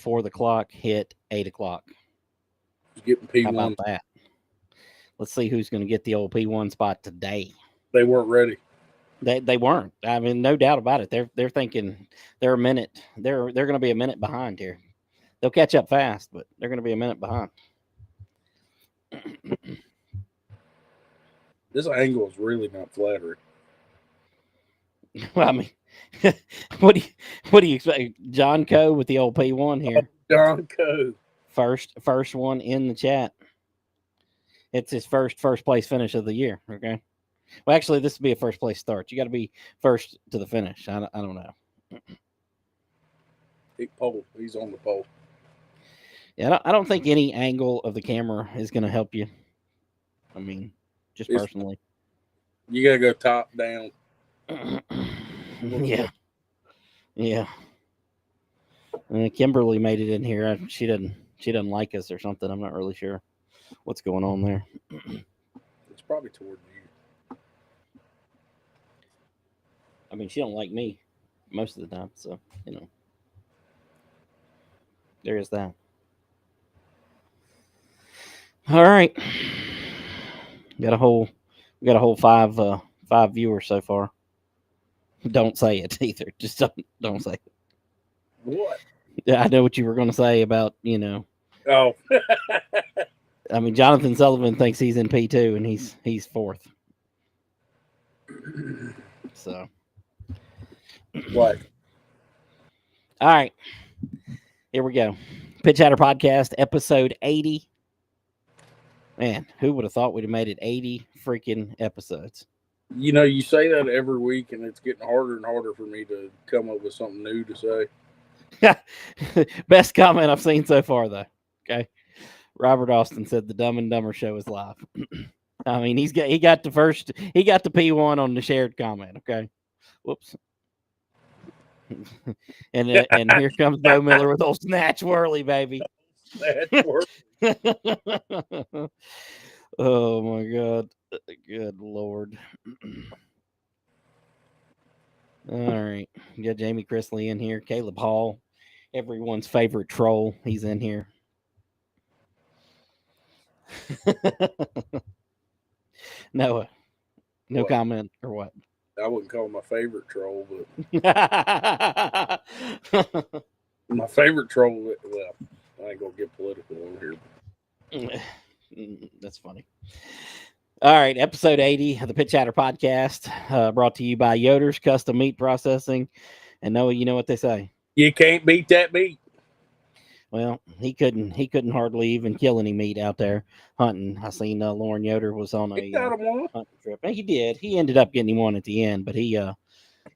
before the clock hit 8 o'clock. Getting P1. How about that? Let's see who's going to get the old P1 spot today. They weren't ready. They weren't. I mean, no doubt about it. They're thinking they're a minute. They're going to be a minute behind here. They'll catch up fast, but they're going to be a minute behind. This angle is really not flattering. Well, I mean, what do you expect? John Coe with the old P1 here. John Coe. First one in the chat. It's his first place finish of the year. Okay. Well, actually, this would be a first place start. You got to be first to the finish. I don't know. Big pole. He's on the pole. Yeah, I don't think any angle of the camera is going to help you. I mean, just personally. You got to go top down. Yeah. Kimberly made it in here. She doesn't like us or something. I'm not really sure what's going on there. It's probably toward you. I mean, she don't like me most of the time, so there is that. All right, we got a whole five viewers so far. Don't say it either. Just don't say it. What? Yeah, I know what you were going to say about Oh. I mean, Jonathan Sullivan thinks he's in P2 and he's fourth. So. What? All right. Here we go. Pitch Hatter Podcast, episode 80. Man, who would have thought we'd have made it 80 freaking episodes? You say that every week, and it's getting harder and harder for me to come up with something new to say. Best comment I've seen so far, though. Okay. Robert Austin said the Dumb and Dumber show is live. I mean, he got the P1 on the shared comment. Okay. Whoops. and here comes Bo Miller with old Snatch Whirly, baby. Snatch Whirly. Oh my God. Good Lord. All right. We got Jamie Chrisley in here. Caleb Hall, everyone's favorite troll. He's in here. Noah, no what? Comment or what? I wouldn't call him my favorite troll, but my favorite troll. Well, I ain't gonna get political on here. That's funny. All right, episode 80 of the Pitch Hatter Podcast, brought to you by Yoder's Custom Meat Processing. And Noah, you know what they say? You can't beat that meat. Well, he couldn't hardly even kill any meat out there hunting. I seen Lauren Yoder was on a hunting trip. And he did. He ended up getting him one at the end, but he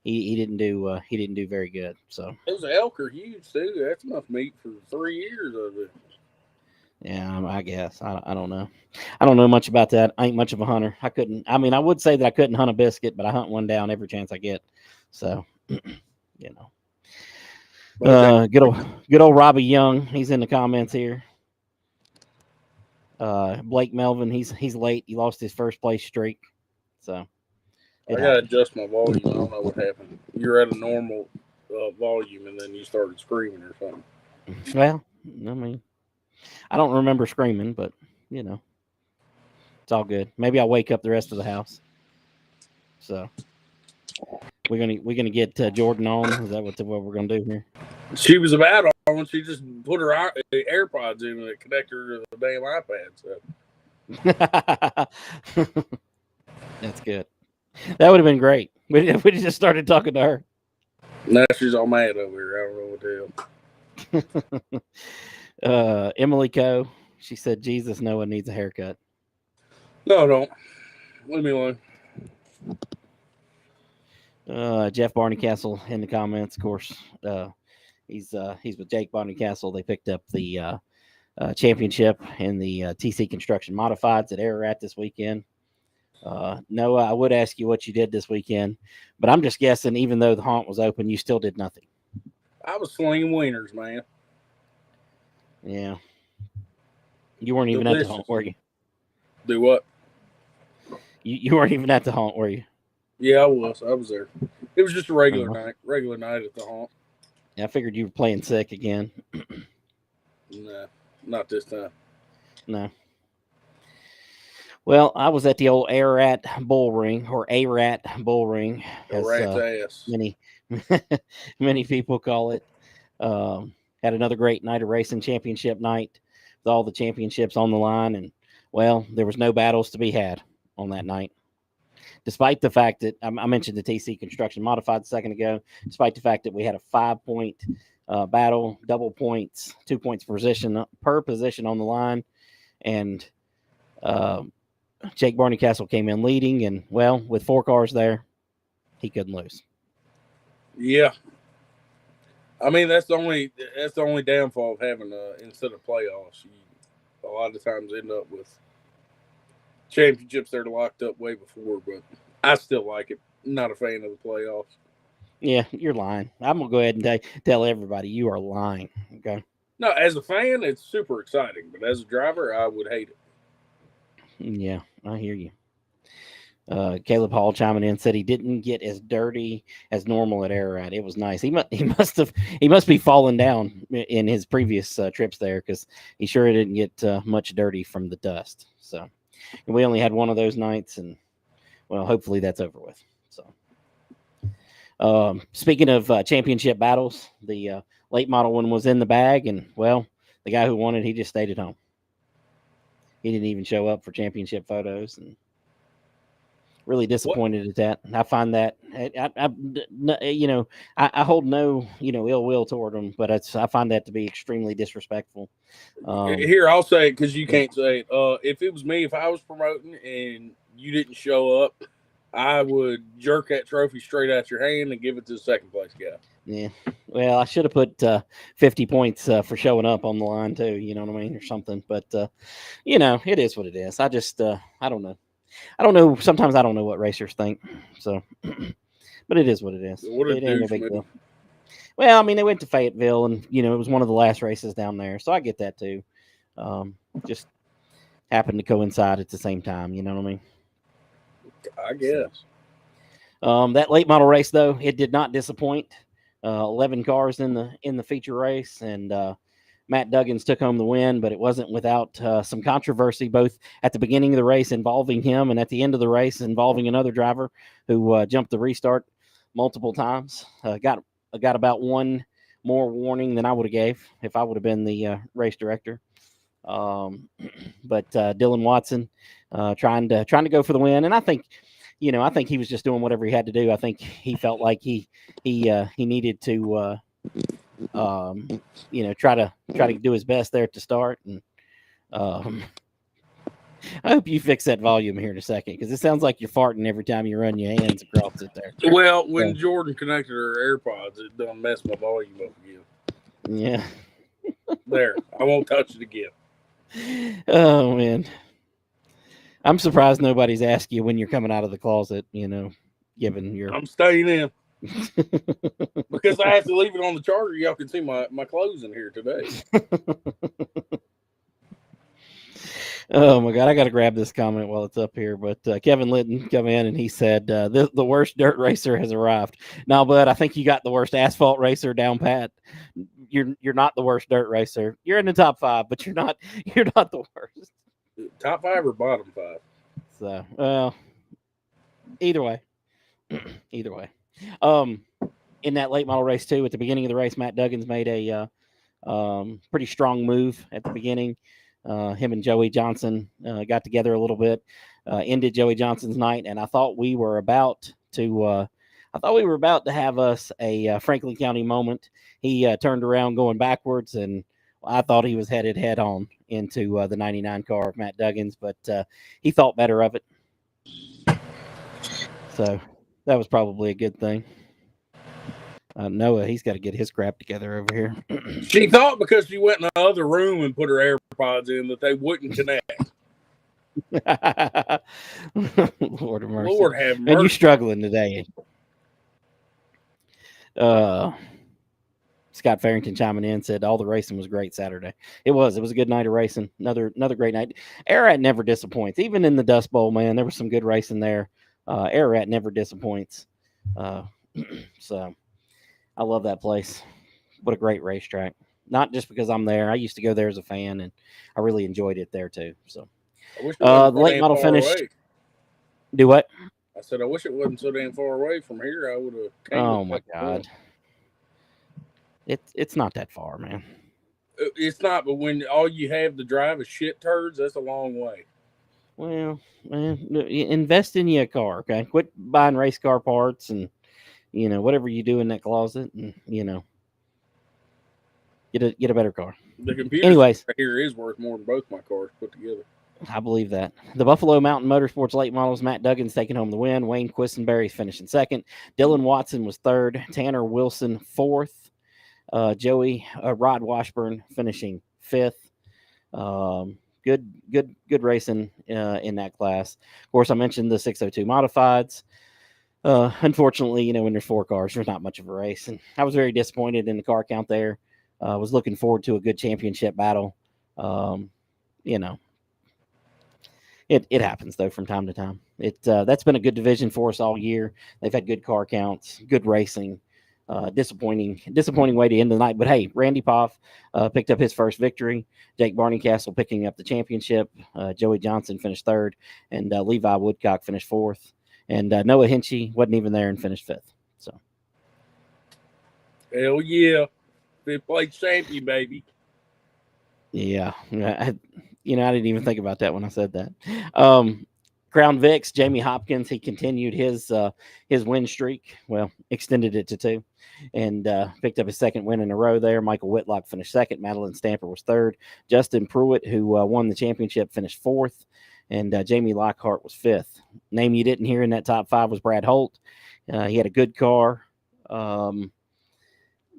didn't do very good. So those elk are huge too. That's enough meat for 3 years of it. Yeah, I guess. I don't know. I don't know much about that. I ain't much of a hunter. I would say that I couldn't hunt a biscuit, but I hunt one down every chance I get. So, good old Robbie Young. He's in the comments here. Blake Melvin. He's late. He lost his first place streak. So I gotta adjust my volume. I don't know what happened. You're at a normal volume, and then you started screaming or something. Well, I mean, I don't remember screaming, but it's all good. Maybe I'll wake up the rest of the house. So we're gonna get Jordan on. Is that what we're gonna do here? She was about on. She just put her AirPods in and it connected her to the damn iPad. So that's good. That would have been great. We just started talking to her. Now she's all mad over here. I don't know what the hell. Emily Coe, she said, Jesus, Noah needs a haircut. No, I don't. Leave me alone. Jeff Barneycastle in the comments, of course. He's with Jake Barneycastle. They picked up the championship in the TC Construction Modifieds at Ararat this weekend. Noah, I would ask you what you did this weekend, but I'm just guessing, even though the haunt was open, you still did nothing. I was slinging wieners, man. Yeah. You weren't even at the haunt, were you? Do what? You weren't even at the haunt, were you? Yeah, I was. I was there. It was just a regular night at the haunt. Yeah, I figured you were playing sick again. Nah, not this time. No. Well, I was at the old Ararat Bull Ring, or Arat Bull Ring, A as rat's ass. many many people call it. Had another great night of racing, championship night, with all the championships on the line, and well, there was no battles to be had on that night. Despite the fact that I mentioned the TC Construction Modified a second ago, despite the fact that we had a 5-point battle, double points, 2 points per position on the line, and uh, Jake Barneycastle came in leading, and well, with 4 cars there, he couldn't lose. Yeah, I mean that's the only downfall of having instead of playoffs. You a lot of times end up with championships that are locked up way before. But I still like it. Not a fan of the playoffs. Yeah, you're lying. I'm gonna go ahead and tell everybody you are lying. Okay. No, as a fan, it's super exciting, but as a driver, I would hate it. Yeah, I hear you. Caleb Hall chiming in said he didn't get as dirty as normal at Ararat. It was nice. He must be falling down in his previous trips there, because he sure didn't get much dirty from the dust. So, and we only had one of those nights, and well, hopefully that's over with. So, speaking of championship battles, the late model one was in the bag, and well, the guy who won it, he just stayed at home. He didn't even show up for championship photos, and really disappointed at that. I find that I hold no ill will toward him, but I find that to be extremely disrespectful. Here, I'll say it because you can't say it. If it was me, if I was promoting and you didn't show up, I would jerk that trophy straight out your hand and give it to the second place guy. Yeah. Well, I should have put 50 points for showing up on the line too. You know what I mean, or something. But it is what it is. I just I don't know. I don't know. Sometimes I don't know what racers think. So, but it is what it is. What It ain't no big deal. Well, I mean, they went to Fayetteville, and it was one of the last races down there, so I get that too. Just happened to coincide at the same time. You know what I mean? I guess. That late model race, though, it did not disappoint. 11 cars in the feature race, and Matt Duggins took home the win, but it wasn't without some controversy, both at the beginning of the race involving him and at the end of the race involving another driver who jumped the restart multiple times. Got about one more warning than I would have gave if I would have been the race director. But Dylan Watson trying to go for the win, and I think he was just doing whatever he had to do. I think he felt like he needed to try to do his best there at the start. And I hope you fix that volume here in a second, because it sounds like you're farting every time you run your hands across it there. Well, when Jordan connected her AirPods, it done messed my volume up again. Yeah. There, I won't touch it again. Oh man, I'm surprised nobody's asked you when you're coming out of the closet. Given your, I'm staying in. Because I have to leave it on the charger. Y'all can see my clothes in here today. Oh my God, I got to grab this comment while it's up here. But Kevin Litton come in and he said the worst dirt racer has arrived. Now, bud, I think you got the worst asphalt racer down pat. You're not the worst dirt racer. You're in the top 5, but you're not the worst. Top 5 or bottom 5? So, well, either way. In that late model race too, at the beginning of the race, Matt Duggins made a pretty strong move at the beginning. Him and Joey Johnson got together a little bit, ended Joey Johnson's night, and I thought we were about to have us a Franklin County moment. He turned around going backwards, and I thought he was headed head on into the 99 car of Matt Duggins, but he thought better of it. So that was probably a good thing. Noah, he's got to get his crap together over here. She thought because she went in the other room and put her AirPods in that they wouldn't connect. Lord of mercy. Lord have mercy. And you struggling today. Scott Farrington chiming in said all the racing was great Saturday. It was a good night of racing. Another great night. Ararat never disappoints. Even in the Dust Bowl, man, there was some good racing there. Ararat never disappoints. So I love that place. What a great racetrack. Not just because I'm there. I used to go there as a fan, and I really enjoyed it there too. So I wish it the wasn't so late damn model far finished. away. Do what? I said I wish it wasn't so damn far away from here. I would have came. Oh my God, it's not that far, man. It's not, but when all you have to drive is shit turds, that's a long way. Well, man, invest in your car, okay? Quit buying race car parts and whatever you do in that closet, and get a better car. The computer Anyways, here is worth more than both my cars put together. I believe that. The Buffalo Mountain Motorsports late models, Matt Duggan's taking home the win. Wayne Quisenberry's finishing second. Dylan Watson was third. Tanner Wilson fourth. Joey Rod Washburn finishing fifth. Good racing in that class. Of course, I mentioned the 602 modifieds. Unfortunately, when there's 4 cars, there's not much of a race, and I was very disappointed in the car count there. Was looking forward to a good championship battle. It happens though from time to time. That's been a good division for us all year. They've had good car counts, good racing. Disappointing way to end the night. But hey, Randy Poff picked up his first victory. Jake Barneycastle picking up the championship. Joey Johnson finished third, and Levi Woodcock finished fourth. And Noah Hinchee wasn't even there and finished fifth. So, hell yeah, fifth place champion, baby. Yeah, I didn't even think about that when I said that. Crown Vics, Jamie Hopkins, he continued his win streak. Well, extended it to 2, and picked up his second win in a row there. Michael Whitlock finished second. Madeline Stamper was third. Justin Pruitt, who won the championship, finished fourth, and Jamie Lockhart was fifth. Name you didn't hear in that top 5 was Brad Holt. He had a good car.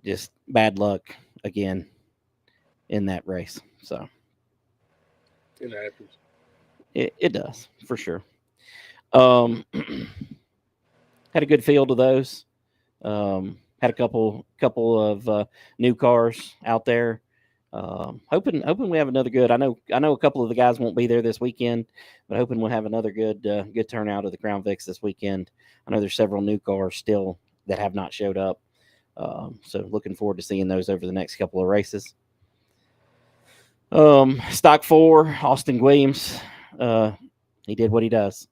Just bad luck again in that race. So it happens. It does for sure. Had a good field of those. Had a couple of new cars out there. Hoping we have another good. I know a couple of the guys won't be there this weekend, but hoping we'll have another good turnout of the Crown Vics this weekend. I know there's several new cars still that have not showed up. So looking forward to seeing those over the next couple of races. Stock 4, Austin Williams. He did what he does.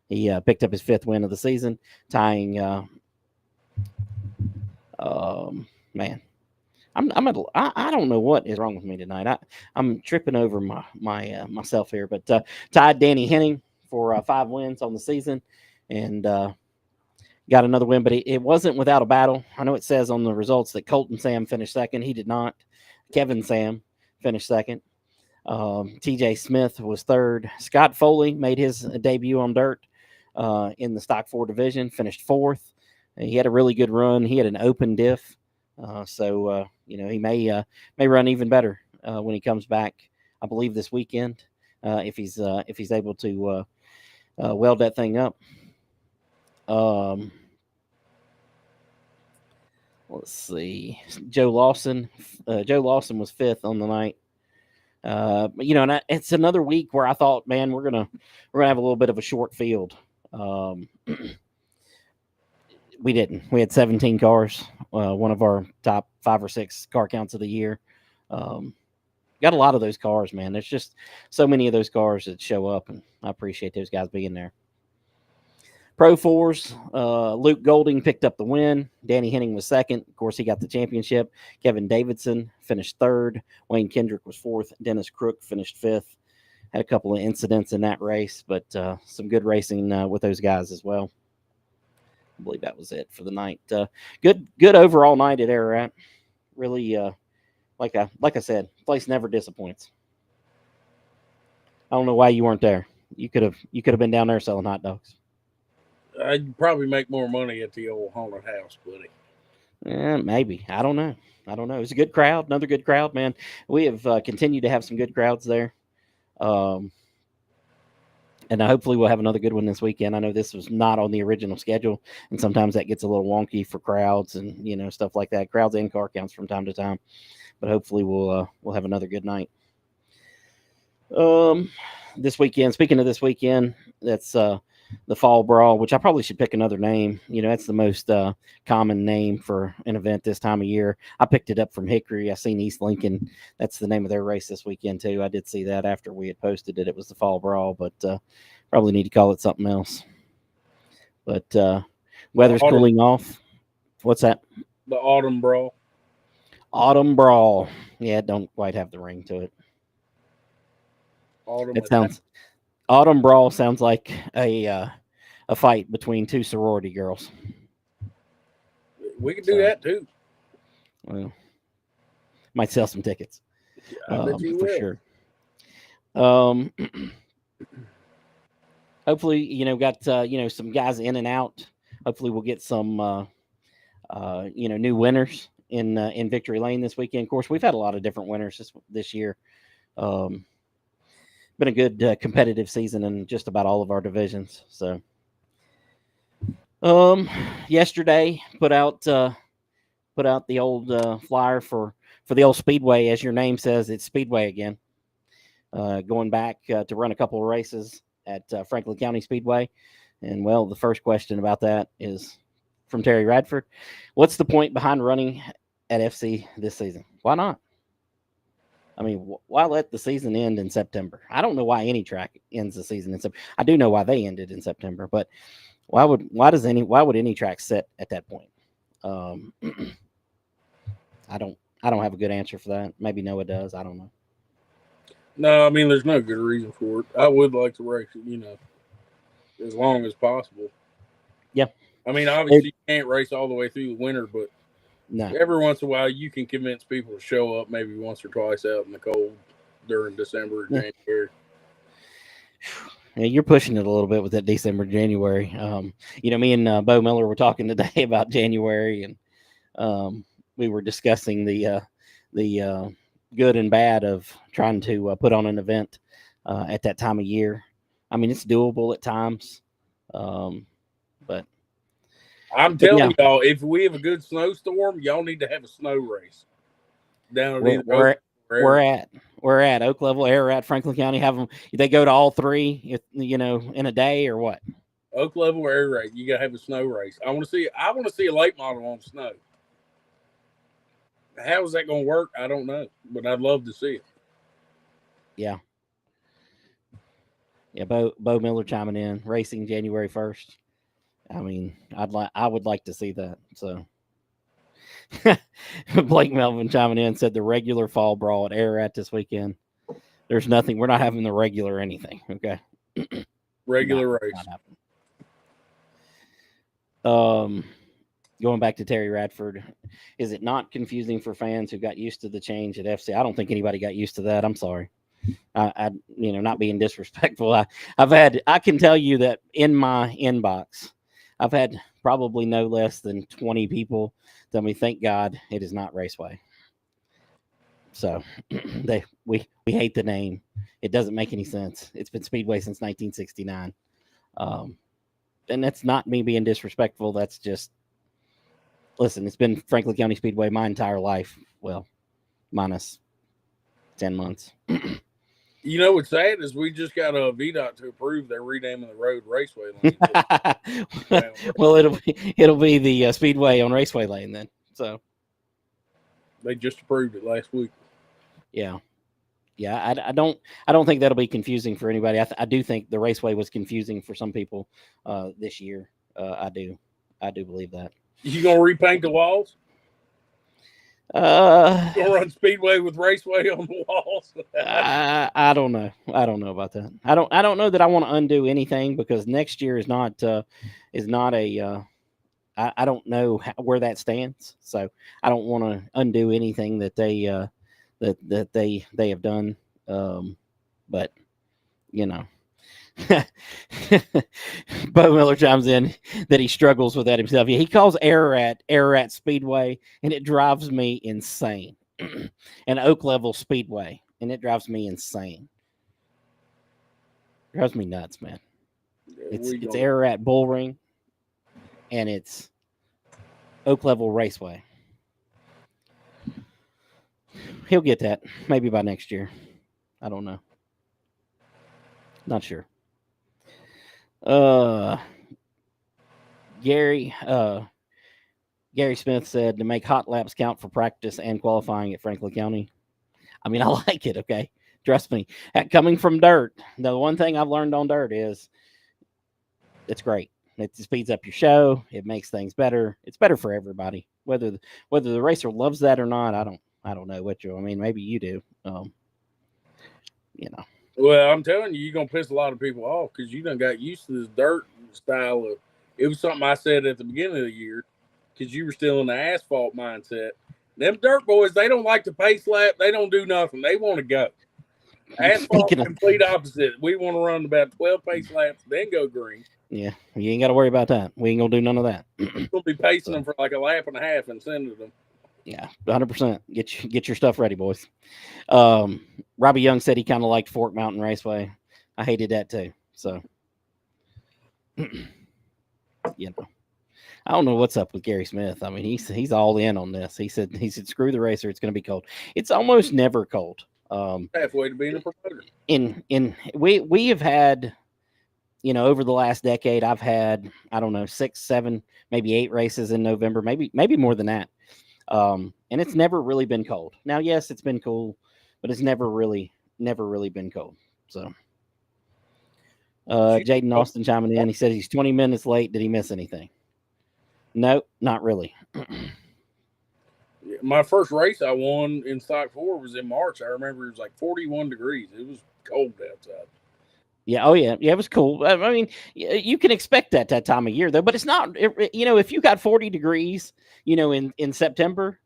He picked up his 5th win of the season, tying. Man, I don't know what is wrong with me tonight. I'm tripping over myself here, but tied Danny Henning for 5 wins on the season, and got another win. But it wasn't without a battle. I know it says on the results that Colton Sam finished second. He did not. Kevin Sam finished second. TJ Smith was third. Scott Foley made his debut on dirt in the Stock 4 division, finished fourth. He had a really good run. He had an open diff, so he may run even better when he comes back. I believe this weekend, if he's able to weld that thing up. Let's see. Joe Lawson was 5th on the night. And it's another week where I thought, man, we're gonna have a little bit of a short field. We didn't. We had 17 cars, one of our top 5 or 6 car counts of the year. Got a lot of those cars, man. There's just so many of those cars that show up, and I appreciate those guys being there. Pro 4s, Luke Golding picked up the win. Danny Henning was second. Of course, he got the championship. Kevin Davidson finished third. Wayne Kendrick was fourth. Dennis Crook finished fifth. Had a couple of incidents in that race, but some good racing with those guys as well. I believe that was it for the night. Good overall night at Ararat. Really, like I said, place never disappoints. I don't know why you weren't there. You could have been down there selling hot dogs. I'd probably make more money at the old haunted house, buddy. Maybe. I don't know. It's a good crowd. Another good crowd, man. We have continued to have some good crowds there. And hopefully we'll have another good one this weekend. I know this was not on the original schedule, and sometimes that gets a little wonky for crowds and stuff like that. Crowds and car counts from time to time. But hopefully we'll have another good night. This weekend, speaking of this weekend, that's Fall Brawl, which I probably should pick another name. That's the most common name for an event this time of year. I picked it up from Hickory. I seen East Lincoln. That's the name of their race this weekend too. I did see that after we had posted it. It was the Fall Brawl, but probably need to call it something else. But weather's cooling off. What's that? The Autumn Brawl. Autumn Brawl. Yeah, it don't quite have the ring to it. Autumn Brawl sounds like a fight between two sorority girls. We could do that too. Well, might sell some tickets. I bet you for will. Sure. Hopefully, got some guys in and out. Hopefully, we'll get some new winners in Victory Lane this weekend. Of course, we've had a lot of different winners this year. Been a good competitive season in just about all of our divisions. So, yesterday put out the old flyer for the old Speedway, as your name says. It's Speedway again. Going back to run a couple of races at Franklin County Speedway, and the first question about that is from Terry Radford. What's the point behind running at FC this season? Why not? I mean, why let the season end in September? I don't know why any track ends the season in September. I do know why they ended in September, but why would any track set at that point? I don't have a good answer for that. Maybe Noah does. I don't know. No, I mean, there's no good reason for it. I would like to race it, as long as possible. Yeah. I mean, obviously, you can't race all the way through the winter, but no. Every once in a while, you can convince people to show up maybe once or twice out in the cold during December or January. Yeah, you're pushing it a little bit with that December, January. Me and Bo Miller were talking today about January, and we were discussing the good and bad of trying to put on an event at that time of year. I mean, it's doable at times, but I'm telling y'all, if we have a good snowstorm, y'all need to have a snow race down at we're at Oak Level, Ararat, Franklin County. Have them? They go to all three, in a day or what? Oak Level or Ararat, you gotta have a snow race. I want to see a late model on snow. How is that going to work? I don't know, but I'd love to see it. Yeah. Yeah, Bo Miller chiming in, racing January 1st. I mean, I would like to see that. So Blake Melvin chiming in said the regular fall brawl at Ararat this weekend. There's nothing. We're not having the regular anything. Okay. Regular race. Going back to Terry Radford, is it not confusing for fans who got used to the change at FC? I don't think anybody got used to that. I'm sorry. I not being disrespectful. I can tell you that in my inbox, I've had probably no less than 20 people tell me, thank God it is not Raceway. So we hate the name. It doesn't make any sense. It's been Speedway since 1969. And that's not me being disrespectful. That's just, listen, it's been Franklin County Speedway my entire life. Well, minus 10 months. You know what's sad is we just got a VDOT to approve they're renaming the road Raceway Lane. Well, it'll be the Speedway on Raceway Lane then. So they just approved it last week. Yeah. I don't think that'll be confusing for anybody. I do think the Raceway was confusing for some people this year. I do believe that. You gonna repaint the walls? Gonna run Speedway with Raceway on the walls? I don't know. I don't know about that. I don't know that I want to undo anything because next year is not a. I don't know where that stands, so I don't want to undo anything that they that they have done. But Bo Miller chimes in that he struggles with that himself. He calls Ararat Speedway, and it drives me insane. And Oak Level Speedway, and it drives me insane. It drives me nuts, man. It's Ararat Bullring, and it's Oak Level Raceway. He'll get that maybe by next year. I don't know. Not sure. Uh, Gary Gary Smith said to make hot laps count for practice and qualifying at Franklin County. I mean, I like it. Okay, trust me. Coming from dirt, the one thing I've learned on dirt is it's great. It speeds up your show. It makes things better. It's better for everybody. Whether the racer loves that or not, I don't know what you. I mean, maybe you do. You know. Well, I'm telling you, you're gonna piss a lot of people off because you done got used to this dirt style of. It was something I said at the beginning of the year because you were still in the asphalt mindset. Them dirt boys, they don't like to pace lap. They don't do nothing. They want to go. Asphalt, complete opposite. We want to run about 12 pace laps, then go green. Yeah, you ain't got to worry about that. We ain't gonna do none of that. We'll be pacing them for like a lap and a half and sending them. Yeah, 100%. Get your stuff ready, boys. Robbie Young said he kind of liked Fork Mountain Raceway. I hated that too. So, you know, I don't know what's up with Gary Smith. I mean, he's all in on this. He said screw the racer. It's going to be cold. It's almost never cold. Halfway to being a promoter. We have had, you know, over the last decade, I've had, I don't know, 6, 7, maybe 8 races in November, maybe more than that. And it's never really been cold. Now, yes, it's been cool, but it's never really been cold. So, Jaden Austin chiming in. He said he's 20 minutes late. Did he miss anything? No, not really. My first race I won in Stock 4 was in March. I remember it was like 41 degrees. It was cold outside. Yeah. Oh, yeah. Yeah, it was cool. I mean, you can expect that time of year, though. But it's not, you know, if you got 40 degrees, you know, in September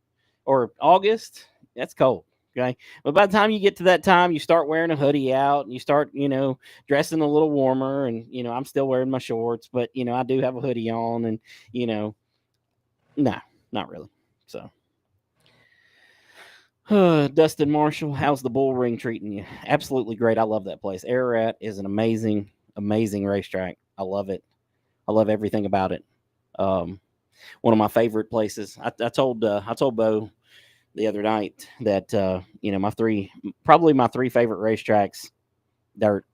or August, that's cold. Okay. But by the time you get to that time, you start wearing a hoodie out and you start, you know, dressing a little warmer. And, you know, I'm still wearing my shorts, but, you know, I do have a hoodie on and, you know, no, not really. So. Dustin Marshall, how's the bull ring treating you? Absolutely great. I love that place. Ararat is an amazing racetrack. I love it. I love everything about it. One of my favorite places. I told Bo the other night that you know, my three favorite racetracks dirt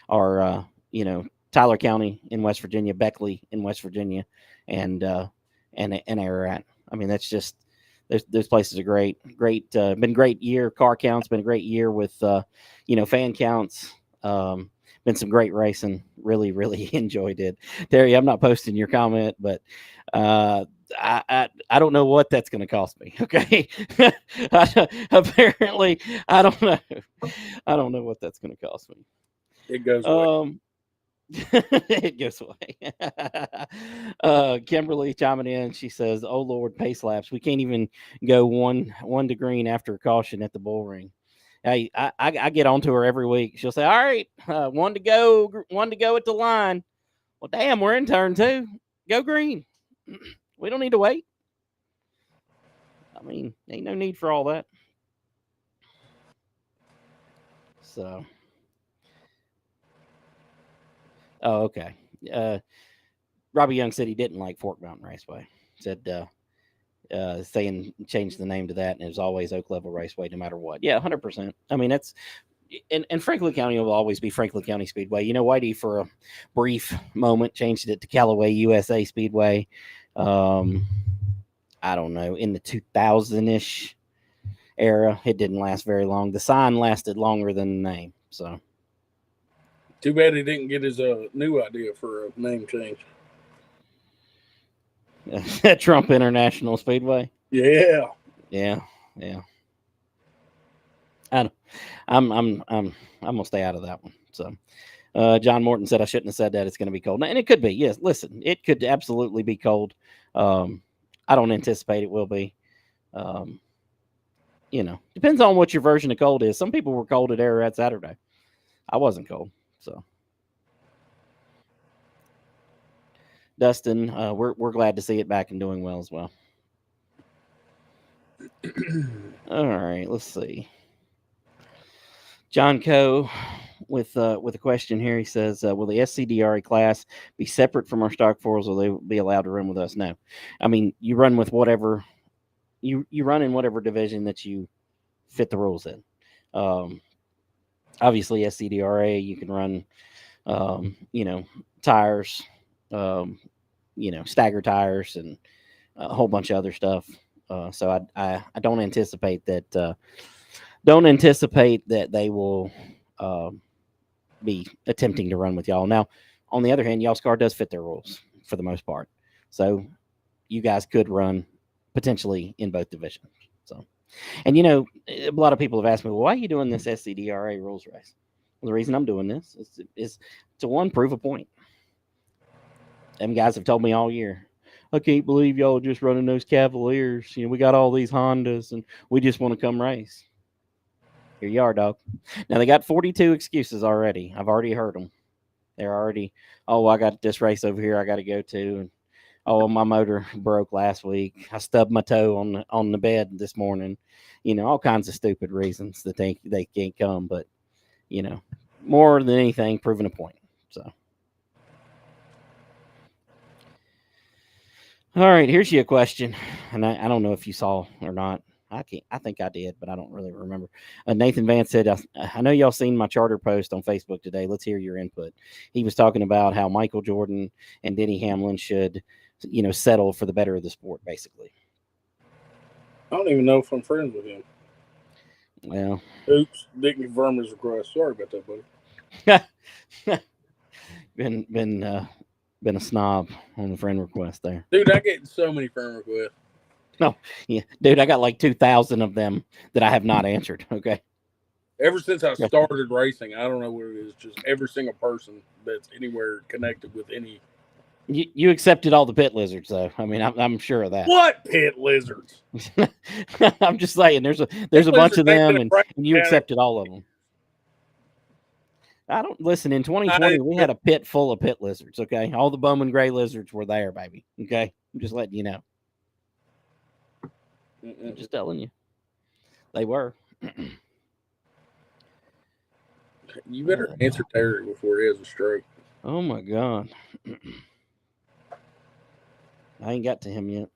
are you know, Tyler County in West Virginia, Beckley in West Virginia, and Ararat. I mean, that's just those places are great. Been great year. Car counts been a great year with you know, fan counts. Been some great racing. Really enjoyed it. Terry, I'm not posting your comment, but I don't know what that's going to cost me. Okay, apparently I don't know. I don't know what that's going to cost me. It goes away. It goes away. Kimberly chiming in. She says, "Oh Lord, pace laps. We can't even go one to green after a caution at the bull ring." Hey, I get on to her every week. She'll say, "All right, one to go at the line." Well, damn, we're in turn 2. Go green. We don't need to wait. I mean, ain't no need for all that. So, oh, okay. Robbie Young said he didn't like Fork Mountain Raceway. Said saying change the name to that, and it was always Oak Level Raceway, no matter what. Yeah, 100%. I mean, that's and Franklin County will always be Franklin County Speedway. You know, Whitey for a brief moment changed it to Callaway USA Speedway. I don't know, in the 2000-ish era. It didn't last very long. The sign lasted longer than the name. So too bad he didn't get his new idea for a name change. Trump International Speedway. Yeah. I'm gonna stay out of that one. So, John Morton said I shouldn't have said that. It's going to be cold, and it could be. Yes, listen, it could absolutely be cold. I don't anticipate it will be. You know, depends on what your version of cold is. Some people were cold at Ararat Saturday. I wasn't cold, so. Dustin, we're glad to see it back and doing well as well. All right, let's see. John Coe with a question here. He says, "Will the SCDRA class be separate from our stock fours, or will they be allowed to run with us?" No, I mean you run with whatever you run in whatever division that you fit the rules in. Obviously, SCDRA you can run, you know, tires, stagger tires, and a whole bunch of other stuff. So I don't anticipate that. Don't anticipate that they will be attempting to run with y'all. Now, on the other hand, y'all's car does fit their rules for the most part, so you guys could run potentially in both divisions. So, and a lot of people have asked me, well, why are you doing this SCDRA rules race? Well, the reason I'm doing this is to one, prove a point. Them guys have told me all year, I can't believe y'all are just running those Cavaliers. We got all these Hondas and we just want to come race. Here you are, dog. Now they got 42 excuses already. I've already heard them. They're already, oh, I got this race over here I got to go to. And, oh, my motor broke last week. I stubbed my toe on the bed this morning. All kinds of stupid reasons that they can't come. But, more than anything, proving a point. So. All right, here's your question. And I don't know if you saw or not. I think I did, but I don't really remember. Nathan Vance said, I know y'all seen my charter post on Facebook today. Let's hear your input. He was talking about how Michael Jordan and Denny Hamlin should, settle for the better of the sport, basically. I don't even know if I'm friends with him. Well. Oops, didn't confirm his request. Sorry about that, buddy. been a snob on the friend request there. Dude, I get so many friend requests. No, yeah, dude, I got like 2,000 of them that I have not answered. Okay. Ever since I started racing, I don't know what it is. Just every single person that's anywhere connected with any. You accepted all the pit lizards, though. I mean, I'm sure of that. What pit lizards? I'm just saying, there's a bunch of them, and you accepted all of them. I don't listen. In 2020, we had a pit full of pit lizards. Okay, all the Bowman Gray lizards were there, baby. Okay, I'm just letting you know. I'm just telling you, they were. You better answer Terry before he has a stroke. Oh my God, I ain't got to him yet.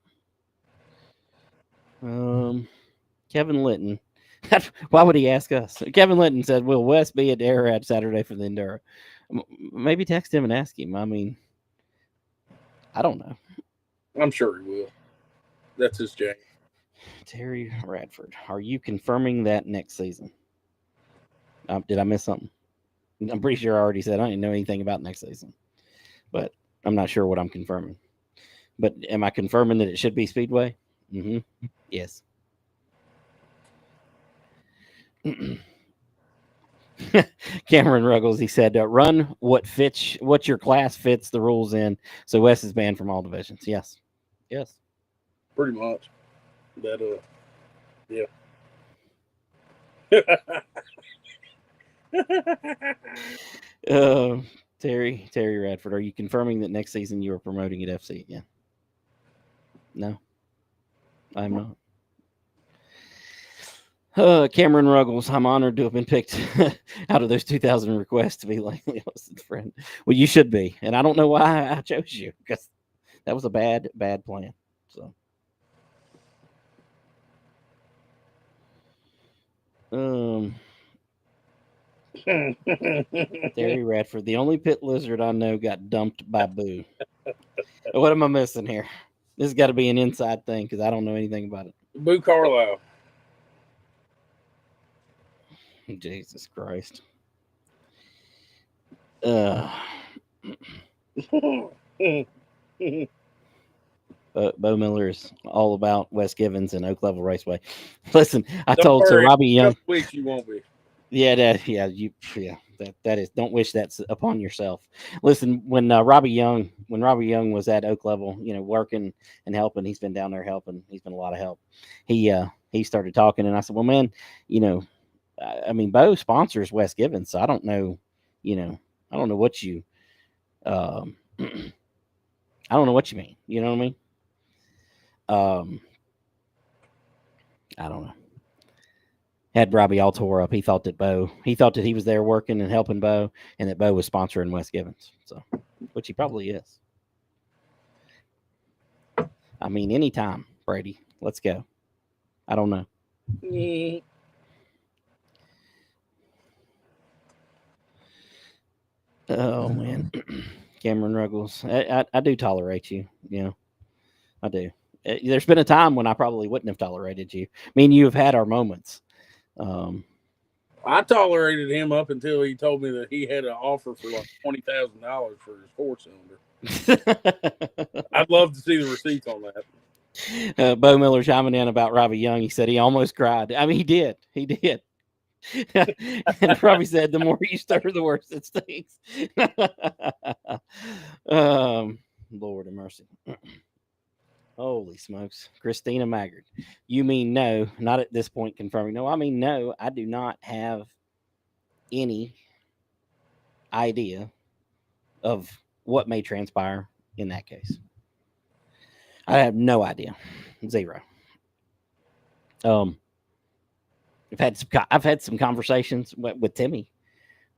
Kevin Litton. Why would he ask us? Kevin Litton said, "Will Wes be at Arrowhead Saturday for the Enduro?" Maybe text him and ask him. I mean, I don't know. I'm sure he will. That's his jam. Terry Radford, are you confirming that next season? Did I miss something? I'm pretty sure I already said I didn't know anything about next season, but I'm not sure what I'm confirming. But am I confirming that it should be Speedway? Mm-hmm. Yes. Cameron Ruggles, he said, run what your class fits the rules in. So Wes is banned from all divisions. Yes. Pretty much. That yeah. Terry Radford, are you confirming that next season you are promoting at FC again? No, I'm not. Cameron Ruggles, I'm honored to have been picked out of those 2,000 requests to be Langley Austin's friend. Well, you should be, and I don't know why I chose you because that was a bad plan. So. Terry Radford, the only pit lizard I know got dumped by Boo. What am I missing here? This has got to be an inside thing because I don't know anything about it. Boo Carlisle. Jesus Christ. Bo Miller is all about Wes Givens and Oak Level Raceway. Listen, I told Sir Robbie Young. Weeks you won't be. Yeah, that is. Don't wish that upon yourself. Listen, when Robbie Young was at Oak Level, working and helping, he's been down there helping. He's been a lot of help. He started talking, and I said, "Well, man, I mean, Bo sponsors Wes Givens, so I don't know, I don't know what you, I don't know what you mean. You know what I mean? I don't know." Had Robbie all tore up. He thought that he was there working and helping Bo, and that Bo was sponsoring Wes Givens. So, which he probably is. I mean, anytime, Brady. Let's go. I don't know. Oh man. Cameron Ruggles. I do tolerate you. I do. There's been a time when I probably wouldn't have tolerated you. Me and you have had our moments. I tolerated him up until he told me that he had an offer for like $20,000 for his 4-cylinder. I'd love to see the receipts on that. Bo Miller chiming in about Robbie Young. He said he almost cried. I mean, he did. He did. And Robbie said, "The more you stir, the worse it stinks." Lord have mercy. Holy smokes. Christina Maggard. You mean no, not at this point confirming. No, I mean no, I do not have any idea of what may transpire in that case. I have no idea. Zero. I've had some conversations with Timmy.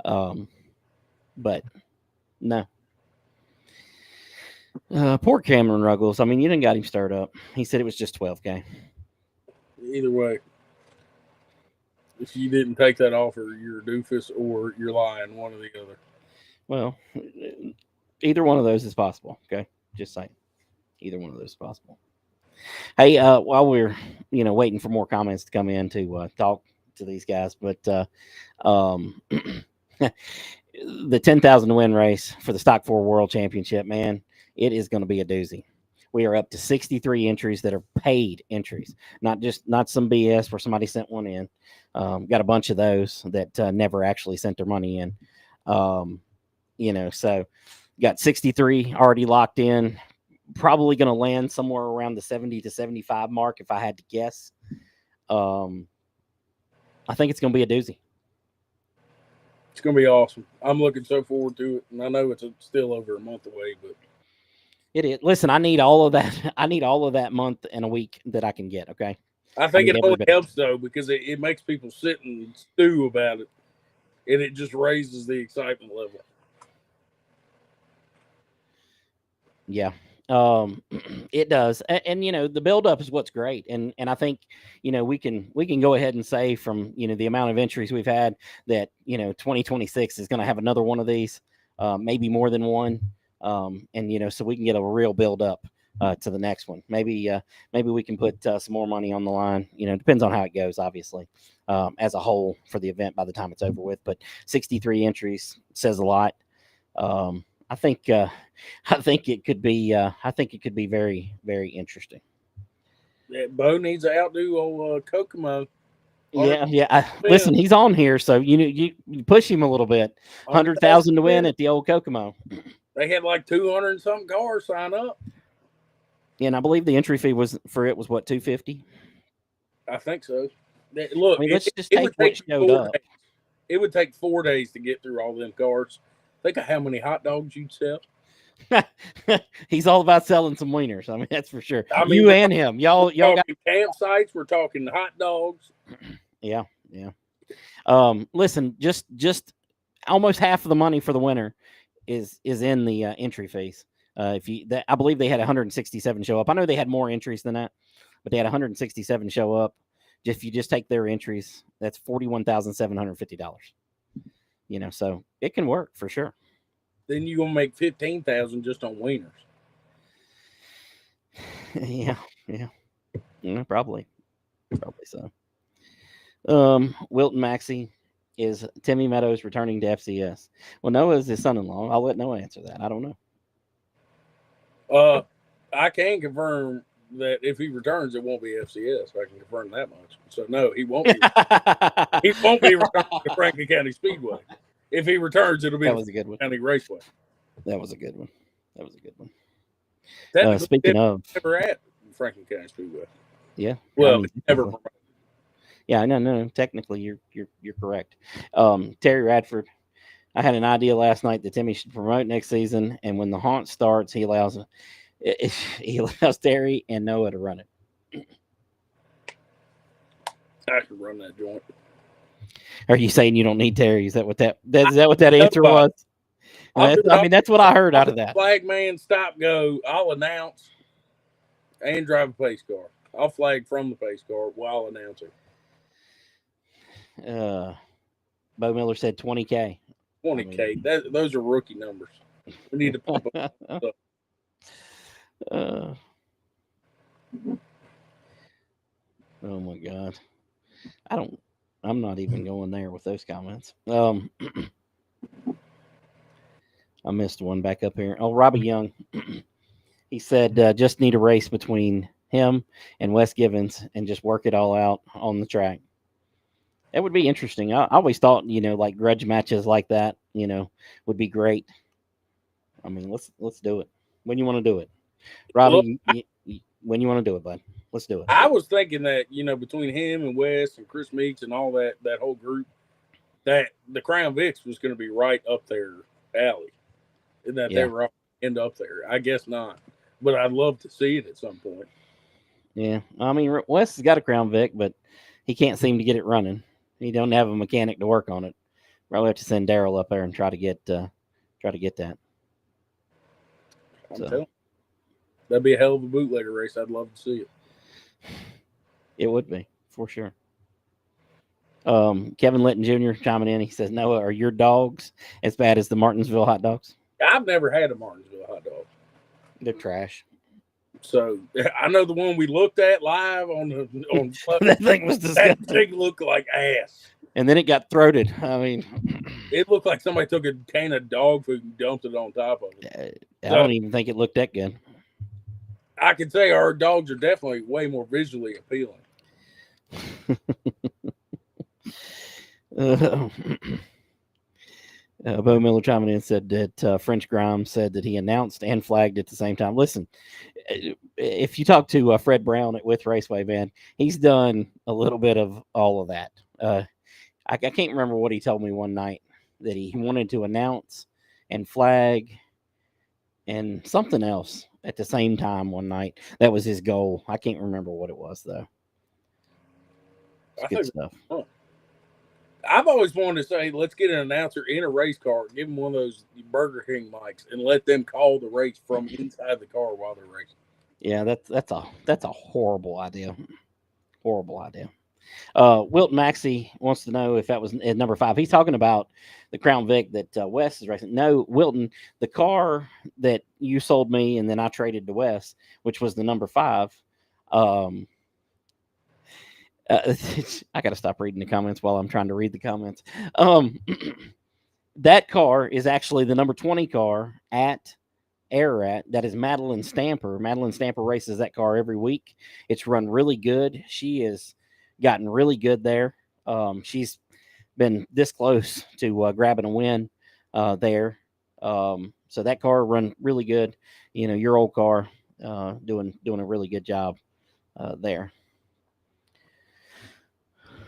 But no. Poor Cameron Ruggles. I mean, you didn't got him stirred up. He said it was just 12K. Either way, if you didn't take that offer, you're a doofus or you're lying, one or the other. Well, either one of those is possible. Okay, just saying, either one of those is possible. Hey, while we're waiting for more comments to come in to talk to these guys, but the 10,000 to win race for the Stock 4 World Championship, man, it is going to be a doozy. We are up to 63 entries that are paid entries, not some BS where somebody sent one in. Got a bunch of those that never actually sent their money in. So got 63 already locked in. Probably going to land somewhere around the 70 to 75 mark if I had to guess. I think it's going to be a doozy. It's going to be awesome. I'm looking so forward to it, and I know it's still over a month away, but it is. Listen, I need all of that. I need all of that month and a week that I can get. Okay. I think it only helps though because it makes people sit and stew about it, and it just raises the excitement level. Yeah. It does. And the buildup is what's great. And I think, we can go ahead and say from, the amount of entries we've had that, 2026 is going to have another one of these, maybe more than one. And, so we can get a real build up, to the next one. Maybe we can put some more money on the line, depends on how it goes, obviously, as a whole for the event by the time it's over with, but 63 entries says a lot. I think it could be. I think it could be very, very interesting. Yeah, Bo needs to outdo old Kokomo. Yeah. Listen, he's on here, so you push him a little bit. 100,000 to win at the old Kokomo. They had like 200 and something cars sign up. Yeah, and I believe the entry fee was what, $250. I think so. Look, let's just take what showed up. It would take 4 days to get through all them cars. Think of how many hot dogs you'd sell. He's all about selling some wieners. I mean, that's for sure. You and him, y'all got campsites. We're talking hot dogs. Yeah. Listen, just almost half of the money for the winner is in the entry fees. I believe they had 167 show up. I know they had more entries than that, but they had 167 show up. If you just take their entries, that's $41,750. So it can work for sure. Then you're gonna make 15,000 just on wieners. Yeah, probably so. Wilton Maxey, is Timmy Meadows returning to FCS? Well, Noah is his son-in-law. I'll let Noah answer that. I don't know. I can confirm that if he returns, it won't be FCS. I can confirm that much. So no, he won't be. He won't be returning to Franklin County Speedway. If he returns, it'll be a good one. County Raceway. That was a good one. Speaking of, never at Franklin County Speedway. Yeah. Well, never. Yeah, no. Technically, you're correct. Terry Radford. I had an idea last night that Timmy should promote next season, and when the haunt starts, he allows Terry and Noah to run it. I could run that joint. Are you saying you don't need Terry? Is that what that answer was? That's what I heard out of that. Flag man, stop, go. I'll announce and drive a pace car. I'll flag from the pace car while announcing. Bo Miller said 20K. 20K. Those are rookie numbers. We need to pump up. Oh my God. I'm not even going there with those comments. I missed one back up here. Oh, Robbie Young. He said, just need a race between him and Wes Givens and just work it all out on the track. That would be interesting. I always thought, like grudge matches like that, would be great. I mean, let's do it. When you want to do it, Robbie? When you want to do it, bud? Let's do it. I was thinking that between him and Wes and Chris Meeks and all that whole group, that the Crown Vics was going to be right up their alley, and that they were all end up there. I guess not, but I'd love to see it at some point. Yeah, I mean, Wes has got a Crown Vic, but he can't seem to get it running. He don't have a mechanic to work on it. Probably have to send Daryl up there and try to get that. I'm telling you, that'd be a hell of a bootlegger race. I'd love to see it. It would be for sure. Kevin Litton Jr. chiming in. He says, "Noah, are your dogs as bad as the Martinsville hot dogs?" I've never had a Martinsville hot dog. They're trash. So I know the one we looked at live on that thing was disgusting. That thing looked like ass. And then it got throated. I mean, it looked like somebody took a can of dog food and dumped it on top of it. I don't even think it looked that good. I can say our dogs are definitely way more visually appealing. Bo Miller chiming in said that French Grimes said that he announced and flagged at the same time. Listen, if you talk to Fred Brown at With Raceway, man, he's done a little bit of all of that. I can't remember what he told me one night that he wanted to announce and flag and something else at the same time one night. That was his goal. I can't remember what it was, though. It's good stuff. I've always wanted to say, let's get an announcer in a race car, give them one of those Burger King mics, and let them call the race from inside the car while they're racing. Yeah, that's a horrible idea. Horrible idea. Wilton Maxey wants to know if that was at number 5. He's talking about the Crown Vic that Wes is racing. No, Wilton, the car that you sold me and then I traded to Wes, which was the number 5. I got to stop reading the comments while I'm trying to read the comments. That car is actually the number 20 car at Ararat. That is Madeline Stamper. Madeline Stamper races that car every week. It's run really good. She has gotten really good there. She's been this close to grabbing a win there. So that car run really good. Your old car doing a really good job there.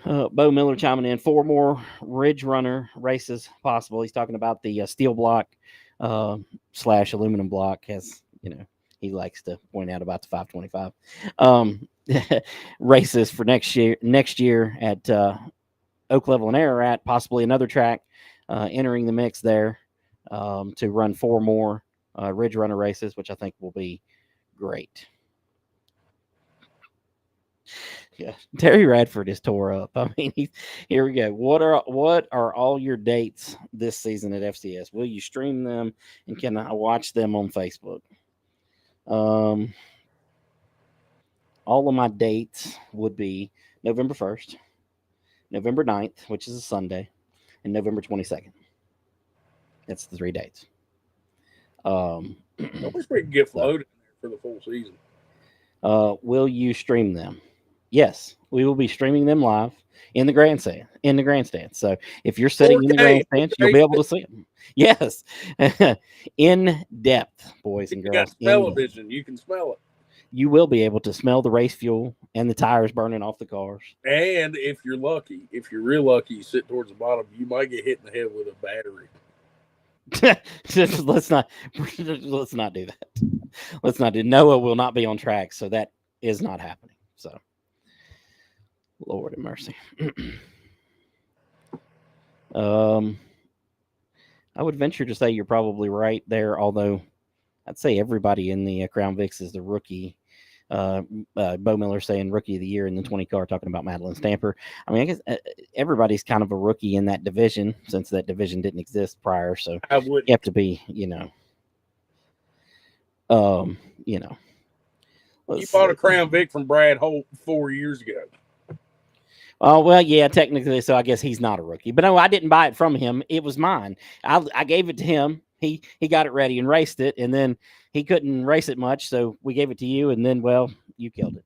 Bo Miller chiming in. 4 more Ridge Runner races possible. He's talking about the steel block / aluminum block, as he likes to point out about the 525 races for next year at Oak Level and Ararat. Possibly another track entering the mix there to run 4 more Ridge Runner races, which I think will be great. Yeah, Terry Radford is tore up. I mean, here we go. What are all your dates this season at FCS? Will you stream them, and can I watch them on Facebook? All of my dates would be November 1st, November 9th, which is a Sunday, and November 22nd. That's the 3 dates. I wish we could get floated for the full season. Will you stream them? Yes, we will be streaming them live in the grandstand. So if you're sitting in the grandstand, you'll be able to see them. Yes, in depth, boys and girls. You got smell-o-vision. You can smell it. You will be able to smell the race fuel and the tires burning off the cars. And if you're real lucky, you sit towards the bottom, you might get hit in the head with a battery. let's not do that. Let's not do. Noah will not be on track, so that is not happening. So. Lord have mercy. I would venture to say you're probably right there, although I'd say everybody in the Crown Vics is the rookie. Bo Miller saying rookie of the year in the 20 car, talking about Madeline Stamper. I mean, I guess everybody's kind of a rookie in that division since that division didn't exist prior. So you have to be, You know, You bought a Crown Vic from Brad Holt 4 years ago. Oh, well, yeah, technically, so I guess he's not a rookie. But no, I didn't buy it from him. It was mine. I gave it to him. He got it ready and raced it, and then he couldn't race it much, so we gave it to you, and then, well, you killed it.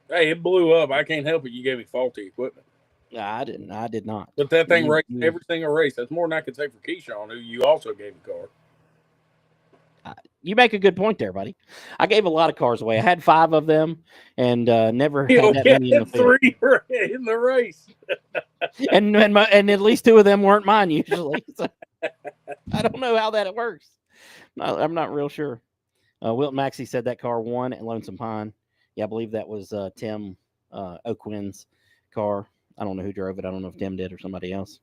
Hey, it blew up. I can't help it. You gave me faulty equipment. I didn't. I did not. But that thing raced every single race. That's more than I could say for Keyshawn, who you also gave a car. You make a good point there, buddy. I gave a lot of cars away. I had 5 of them, and never had that many in the field. 3 in the race, and at least 2 of them weren't mine usually. So I don't know how that works. I'm not real sure. Wilton Maxey said that car won at Lonesome Pine. Yeah, I believe that was Tim O'Quinn's car. I don't know who drove it. I don't know if Tim did or somebody else.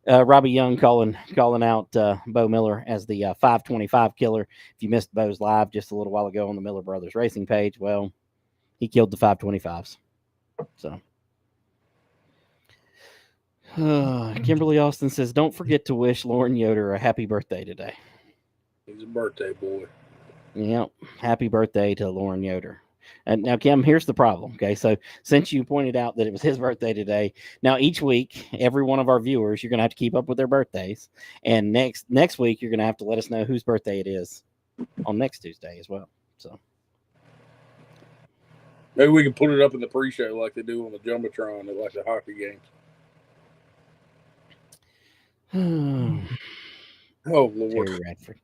Robbie Young calling out Bo Miller as the 525 killer. If you missed Bo's live just a little while ago on the Miller Brothers Racing page, well, he killed the 525s. So, Kimberly Austin says, "Don't forget to wish Lauren Yoder a happy birthday today." He's a birthday boy. Yep, happy birthday to Lauren Yoder. And now, Kim, here's the problem. Okay, so since you pointed out that it was his birthday today, now each week, every one of our viewers, you're going to have to keep up with their birthdays. And next week, you're going to have to let us know whose birthday it is on next Tuesday as well. So maybe we can put it up in the pre-show like they do on the Jumbotron at like the hockey games. Oh, Lord. Terry Radford.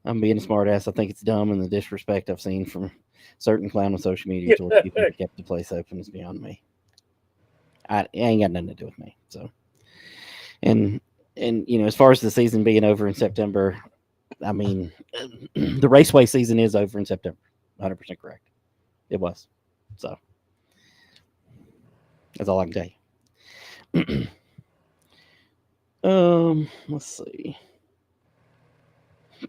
I'm being a smart ass. I think it's dumb, and the disrespect I've seen from certain clown on social media towards people who kept the place open is beyond me. It ain't got nothing to do with me. So, and as far as the season being over in September, I mean, the raceway season is over in September. 100% correct. It was. So that's all I can tell you. Let's see.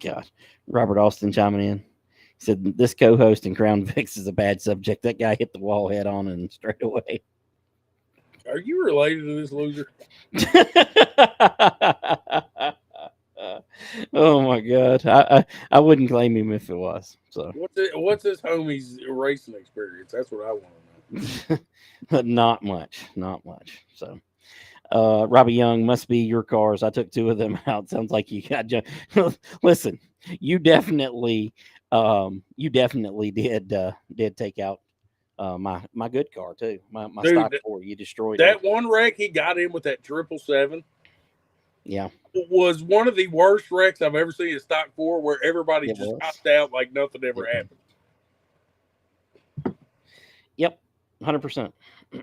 God, Robert Austin chiming in. He said, "This co-host in Crown Vics is a bad subject. That guy hit the wall head on and straight away." Are you related to this loser? Oh my God, I wouldn't claim him if it was. So what's his homie's racing experience? That's what I want to know. Not much. So. Robbie Young, must be your cars. I took 2 of them out. Sounds like you got. Listen, you definitely did take out my good car too. My Dude, stock 4. You destroyed that one wreck he got in with that 777. Yeah, was one of the worst wrecks I've ever seen in stock 4, where everybody just popped out like nothing ever happened. Yep, 100%.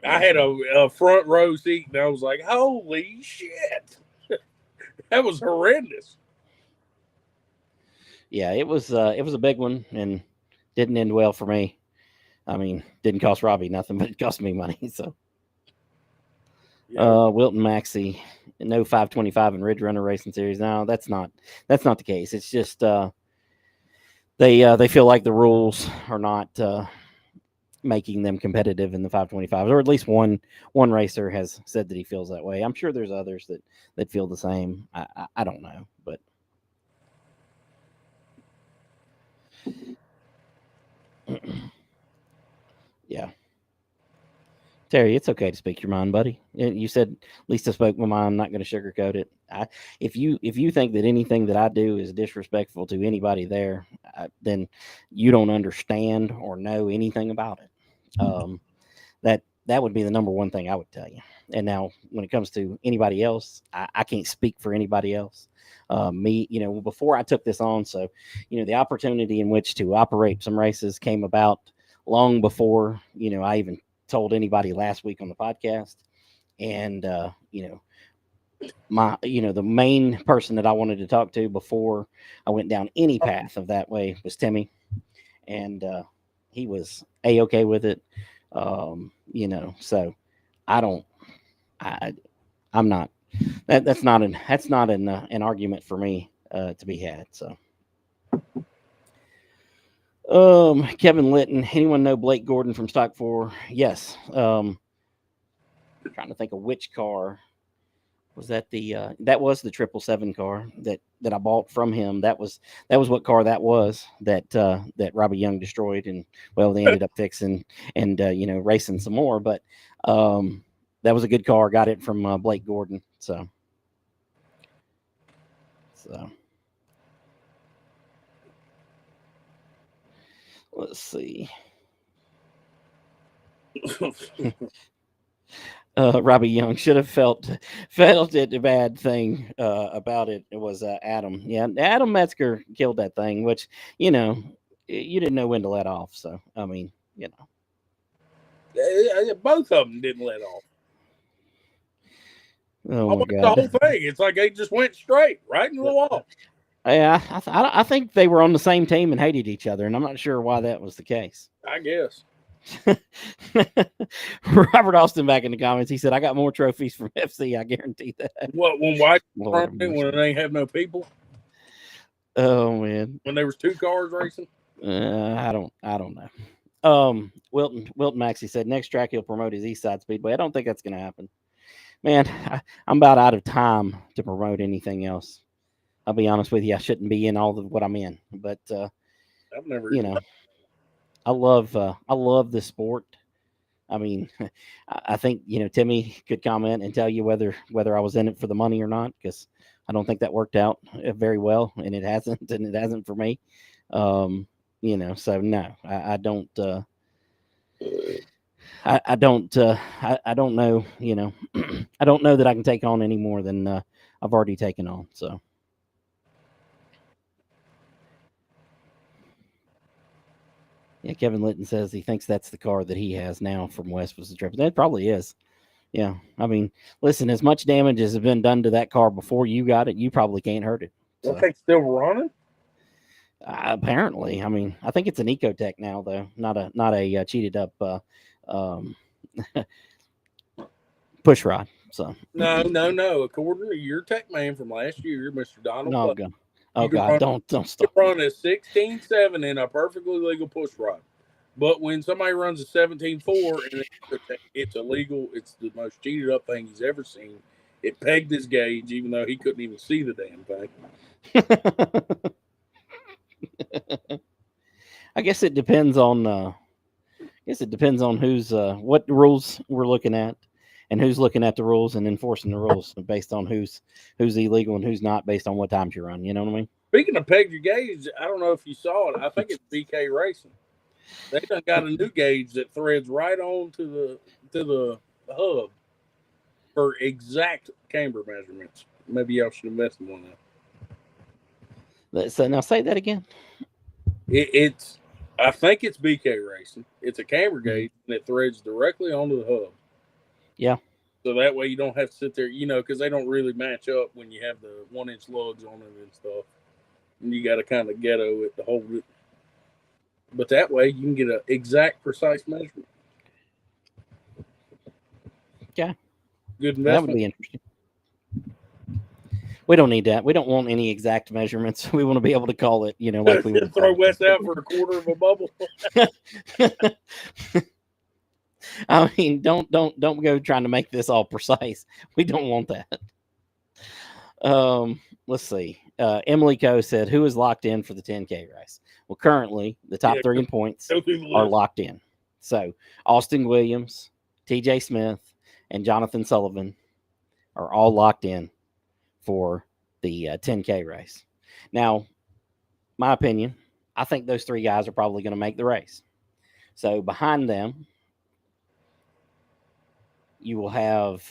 I had a front row seat, and I was like, "Holy shit, that was horrendous." Yeah, it was a big one, and didn't end well for me. I mean, didn't cost Robbie nothing, but it cost me money. So, yeah. Wilton Maxey, no 525 in Ridge Runner Racing Series. No, that's not the case. It's just they feel like the rules are not making them competitive in the 525s, or at least one racer has said that he feels that way. I'm sure there's others that feel the same. I don't know, but yeah. Terry, it's okay to speak your mind, buddy. You said at least I spoke my mind. I'm not going to sugarcoat it. If you think that anything that I do is disrespectful to anybody there, then you don't understand or know anything about it. That would be the number one thing I would tell you. And now, when it comes to anybody else, I can't speak for anybody else. Me, before I took this on, so the opportunity in which to operate some races came about long before I even told anybody last week on the podcast. And the main person that I wanted to talk to before I went down any path of that way was Timmy, and he was A-okay with it. So I'm not. That's not an argument for me to be had. So. Kevin Litton, anyone know Blake Gordon from Stock 4? Yes. Trying to think of which car Was that that was the 777 car that I bought from him. That was what car that was that Robbie Young destroyed, and well, they ended up fixing and racing some more. But that was a good car. Got it from Blake Gordon. So let's see. Robbie Young should have felt it a bad thing about it. It was Adam. Yeah, Adam Metzger killed that thing, which you didn't know when to let off. So I mean, both of them didn't let off. Oh my God! The whole thing. It's like they just went straight right into the wall. Yeah, I think they were on the same team and hated each other, and I'm not sure why that was the case. I guess. Robert Austin back in the comments. He said, "I got more trophies from FC. I guarantee that." What when they have no people? Oh man! When there was 2 cars racing? I don't know. Wilton Maxey said next track he'll promote his East Side Speedway. I don't think that's going to happen. Man, I'm about out of time to promote anything else. I'll be honest with you. I shouldn't be in all of what I'm in, but I've never, I love the sport. I mean, I think Timmy could comment and tell you whether I was in it for the money or not, because I don't think that worked out very well, and it hasn't for me. So no, I don't. I don't know. I don't know that I can take on any more than I've already taken on. So. Yeah, Kevin Litton says he thinks that's the car that he has now from West was the trip. That probably is. Yeah. I mean, listen, as much damage as has been done to that car before you got it, you probably can't hurt it. So. Okay, still running? Apparently. I mean, I think it's an Ecotech now, though, not a cheated up push rod. So no. According to your tech man from last year, Mr. Donald, God, don't stop. You can run a 16.7 in a perfectly legal push rod, but when somebody runs a 17.4 and it's illegal, it's the most cheated up thing he's ever seen. It pegged his gauge, even though he couldn't even see the damn thing. I guess it depends on. Who's what rules we're looking at, and who's looking at the rules and enforcing the rules based on who's illegal and who's not, based on what times you run. You know what I mean? Speaking of peg your gauge, I don't know if you saw it. I think it's BK Racing. They done got a new gauge that threads right on to the hub for exact camber measurements. Maybe y'all should invest in one now. So now say that again. I think it's BK Racing. It's a camber gauge and it threads directly onto the hub. Yeah. So that way you don't have to sit there, because they don't really match up when you have the 1-inch lugs on it and stuff. And you got to kind of ghetto it to hold it. But that way you can get an exact, precise measurement. Yeah. Good investment. That would be interesting. We don't need that. We don't want any exact measurements. We want to be able to call it, like we would throw West out for a quarter of a bubble. I mean, don't go trying to make this all precise. We don't want that. Let's see. Emily Coe said, "Who is locked in for the 10K race?" Well, currently the top 3 in points are locked in. So Austin Williams, TJ Smith, and Jonathan Sullivan are all locked in for the 10K race. Now, my opinion, I think those 3 guys are probably going to make the race. So behind them, you will have,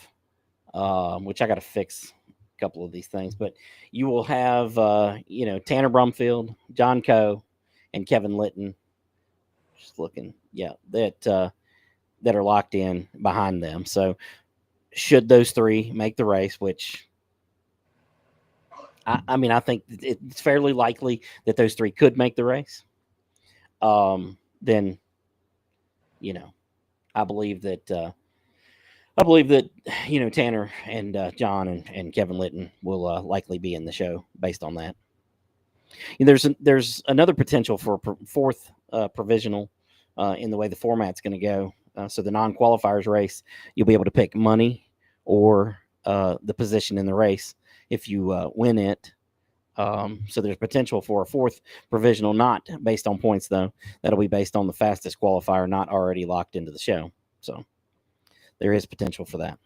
which I got to fix a couple of these things, but you will have, Tanner Brumfield, John Coe, and Kevin Litton. Just looking, that are locked in behind them. So should those 3 make the race, which I mean, I think it's fairly likely that those 3 could make the race. Then, I believe that Tanner and John and Kevin Litton will likely be in the show based on that. And there's another potential for a 4th provisional in the way the format's going to go. So the non-qualifiers race, you'll be able to pick money or the position in the race if you win it. So there's potential for a fourth provisional, not based on points though. That'll be based on the fastest qualifier, not already locked into the show. So there is potential for that.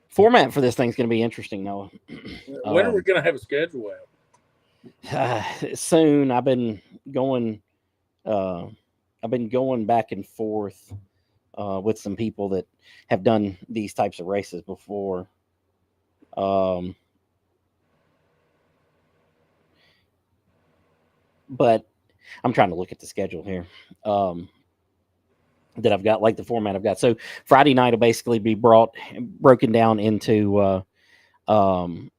Format for this thing's going to be interesting, Noah. When are we going to have a schedule out? Soon. I've been going back and forth with some people that have done these types of races before. But I'm trying to look at the schedule here that I've got, like the format I've got. So Friday night will basically be broken down into 2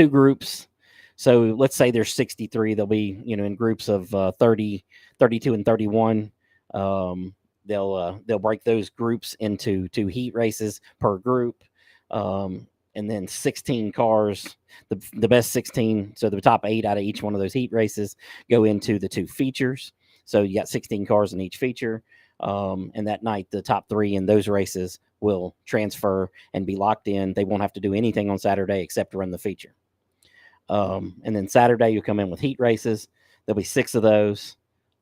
groups. So let's say there's 63. They'll be, in groups of 30, 32, and 31. They'll break those groups into 2 heat races per group. And then 16 cars, the best 16, so the top 8 out of each one of those heat races go into the 2 features. So you got 16 cars in each feature. And that night, the top 3 in those races will transfer and be locked in. They won't have to do anything on Saturday except run the feature. And then Saturday, you come in with heat races. There'll be 6 of those.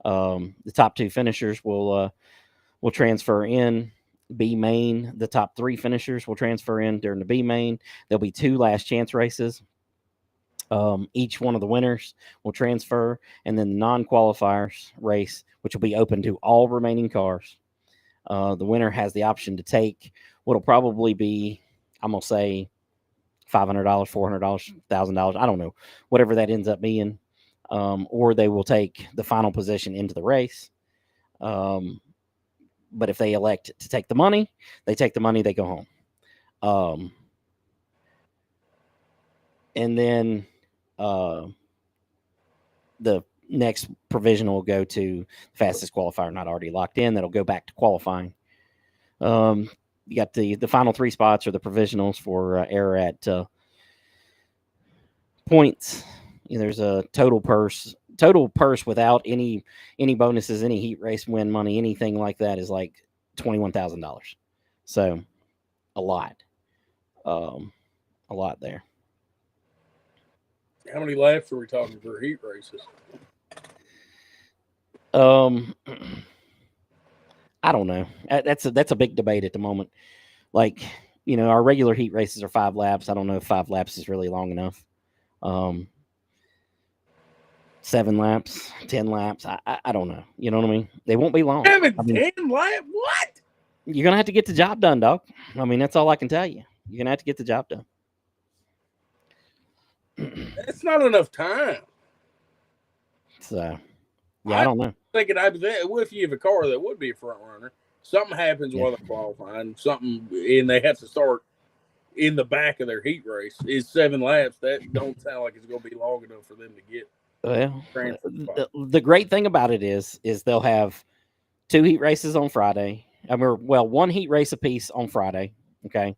The top 2 finishers will transfer in. B main, the top 3 finishers will transfer in during the B main. There'll be 2 last chance races. Each one of the winners will transfer, and then the non-qualifiers race, which will be open to all remaining cars. The winner has the option to take what'll probably be, I'm gonna say, $500, $400, $1,000. I don't know, whatever that ends up being, or they will take the final position into the race. But if they elect to take the money, they take the money, they go home. And then the next provisional will go to fastest qualifier not already locked in. That'll go back to qualifying. You got the final 3 spots are the provisionals for error at points. There's a total purse without any bonuses, any heat race win money, anything like that is like $21,000. So a lot there. How many laps are we talking for heat races? I don't know. That's a big debate at the moment. Like, our regular heat races are 5 laps. I don't know if 5 laps is really long enough. 7 laps, 10 laps. I don't know. You know what I mean? They won't be long. 10 laps? What? You're going to have to get the job done, dog. I mean, that's all I can tell you. You're going to have to get the job done. That's not enough time. So, yeah, I don't know. Thinking, what if you have a car that would be a front runner? Something happens while they're qualifying, and they have to start in the back of their heat race. Is 7 laps? That don't sound like it's going to be long enough for them to get. Well, the great thing about it is they'll have 2 heat races on Friday. 1 heat race apiece on Friday. Okay.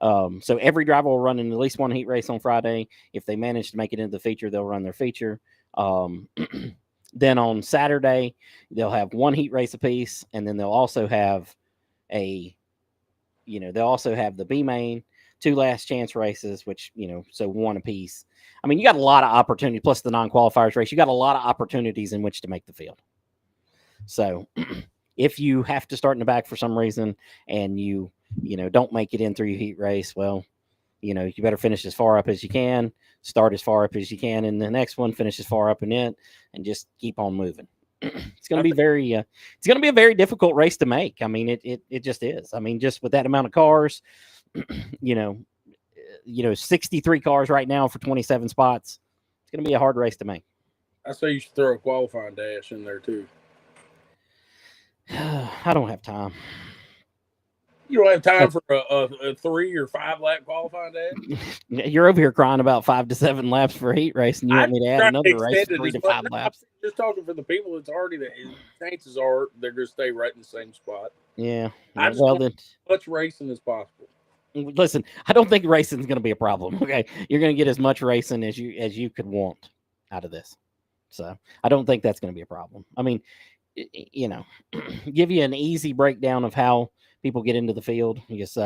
So every driver will run in at least 1 heat race on Friday. If they manage to make it into the feature, they'll run their feature. Then on Saturday, they'll have 1 heat race apiece, and then they'll also have the B main, 2 last chance races, which, so 1 apiece. I mean, you got a lot of opportunity, plus the non-qualifiers race. You got a lot of opportunities in which to make the field. So if you have to start in the back for some reason and you don't make it in through your heat race, well, you better finish as far up as you can, start as far up as you can in the next one, finish as far up in it, and just keep on moving. It's going to be it's going to be a very difficult race to make. I mean, it just is. I mean, just with that amount of cars, 63 cars right now for 27 spots. It's going to be a hard race to make. I say you should throw a qualifying dash in there too. I don't have time. You don't have time for a 3 or 5 lap qualifying dash? You're over here crying about 5 to 7 laps for a heat race, and you want me to add another race, 3 to 5 laps. I'm just talking for the people that's already there. Chances are they're going to stay right in the same spot. Yeah. I just want as much racing as possible. Listen, I don't think racing is going to be a problem. Okay, you're going to get as much racing as you could want out of this. So I don't think that's going to be a problem. I mean, give you an easy breakdown of how people get into the field. I guess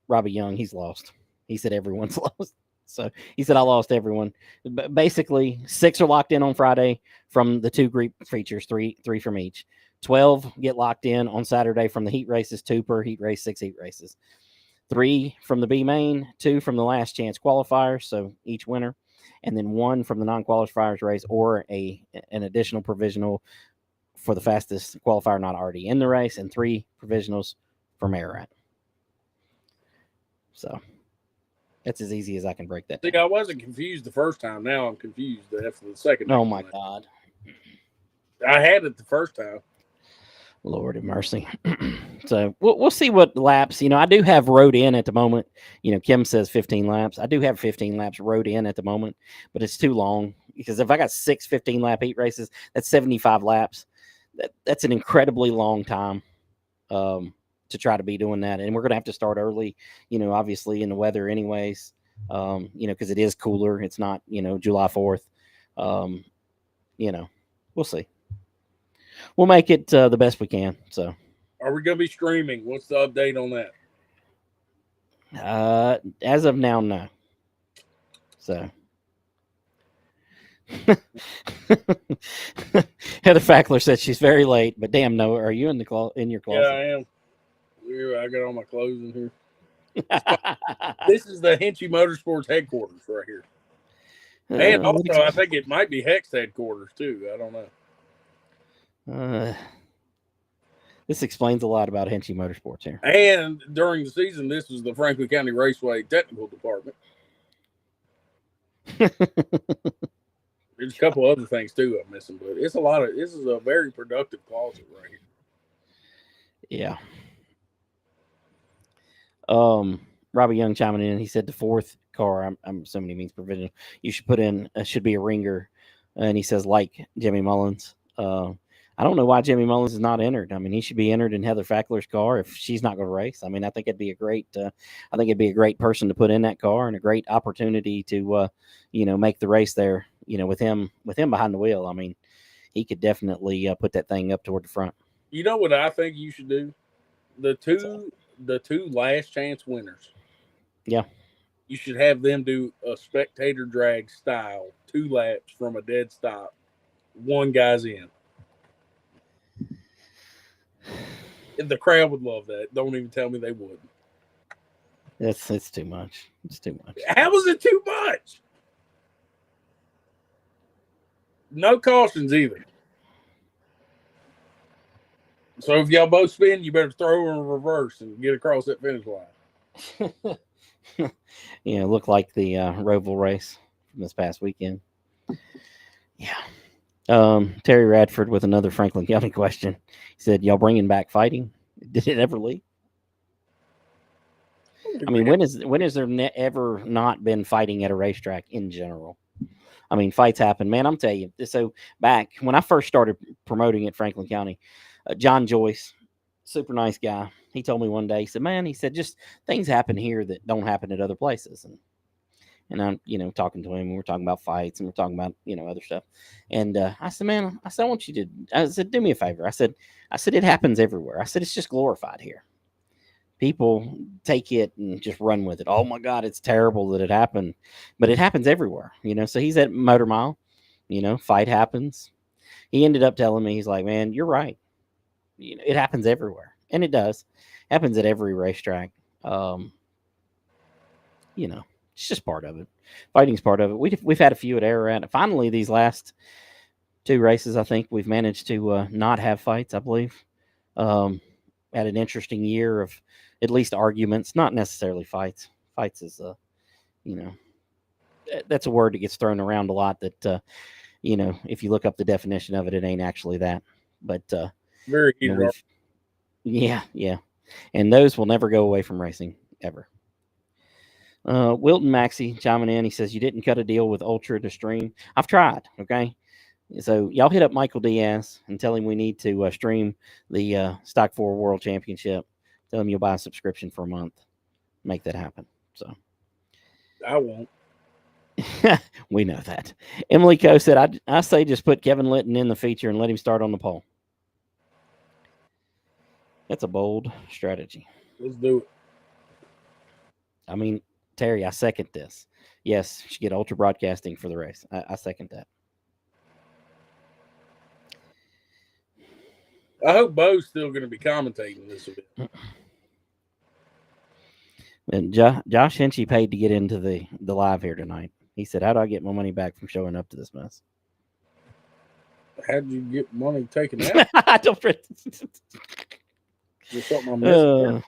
Robbie Young, he's lost. He said everyone's lost. So he said I lost everyone. Basically, 6 are locked in on Friday from the 2 group features, three from each. 12 get locked in on Saturday from the heat races, 2 per heat race, 6 heat races. 3 from the B main, 2 from the last chance qualifiers, so each winner, and then 1 from the non-qualifiers race or an additional provisional for the fastest qualifier not already in the race, and 3 provisionals from Ararat. So that's as easy as I can break that down. See, I wasn't confused the first time. Now I'm confused after the second time. Oh, my God. I had it the first time. Lord have mercy. So we'll see what laps. I do have rode in at the moment. Kim says 15 laps. I do have 15 laps rode in at the moment, but it's too long because if I got 6 15-lap heat races, that's 75 laps. That's an incredibly long time to try to be doing that. And we're going to have to start early, obviously in the weather anyways, because it is cooler. It's not, July 4th. We'll see. We'll make it the best we can. So, are we going to be streaming? What's the update on that? As of now, no. So, Heather Fackler said she's very late, but damn, Noah, are you in your closet? Yeah, I am. I got all my clothes in here. This is the Hinchee Motorsports headquarters right here, and also I think it might be Hex headquarters too. I don't know. This explains a lot about Hinchee Motorsports here. And during the season, this was the Franklin County Raceway Technical Department. There's a couple other things too I'm missing, but it's a lot of. This is a very productive closet right here. Yeah. Robbie Young chiming in. He said the 4th car. I'm assuming he means provisional. You should put in should be a ringer, and he says like Jimmy Mullins. I don't know why Jimmy Mullins is not entered. I mean, he should be entered in Heather Fackler's car if she's not going to race. I mean, I think it'd be a great. I think it'd be a great person to put in that car and a great opportunity to, make the race there. With him behind the wheel. I mean, he could definitely put that thing up toward the front. You know what I think you should do? The two last chance winners. Yeah. You should have them do a spectator drag style 2 laps from a dead stop. 1 guy's in. The crowd would love that. Don't even tell me they wouldn't. It's too much. It's too much. How is it too much? No cautions either. So if y'all both spin, you better throw in reverse and get across that finish line. Yeah, look like the Roval race from this past weekend. Yeah. Terry Radford with another Franklin County question. He said, y'all bringing back fighting? Did it ever leave? I mean, when is there ever not been fighting at a racetrack in general? I mean, fights happen, man. I'm telling you. So back when I first started promoting at Franklin County, John Joyce, super nice guy. He told me one day, he said, man, he said, just things happen here that don't happen at other places. And I'm, talking to him, and we're talking about fights, and we're talking about, other stuff. And I said, man, I want you to, I said, do me a favor. I said, it happens everywhere. I said, it's just glorified here. People take it and just run with it. Oh my God, it's terrible that it happened, but it happens everywhere, So he's at Motor Mile, fight happens. He ended up telling me, he's like, man, you're right. It happens everywhere, and it does. It happens at every racetrack. It's just part of it. Fighting's part of it. We've had a few at Ararat. Finally, these last 2 races, I think we've managed to not have fights. I believe had an interesting year of at least arguments, not necessarily fights. Fights is that's a word that gets thrown around a lot. That if you look up the definition of it, it ain't actually that. But very heated. Yeah, and those will never go away from racing ever. Wilton Maxey chiming in. He says, you didn't cut a deal with Ultra to stream. I've tried. Okay. So y'all hit up Michael Diaz and tell him we need to stream the Stock 4 World Championship. Tell him you'll buy a subscription for a month. Make that happen. So I won't. We know that. Emily Coe said, I say just put Kevin Litton in the feature and let him start on the pole. That's a bold strategy. Let's do it. I mean, Terry, I second this. Yes, you should get ultra broadcasting for the race. I second that. I hope Bo's still going to be commentating this event. And Josh Hinchee paid to get into the live here tonight. He said, "How do I get my money back from showing up to this mess?" How did you get money taken out? I don't. Is there something I'm missing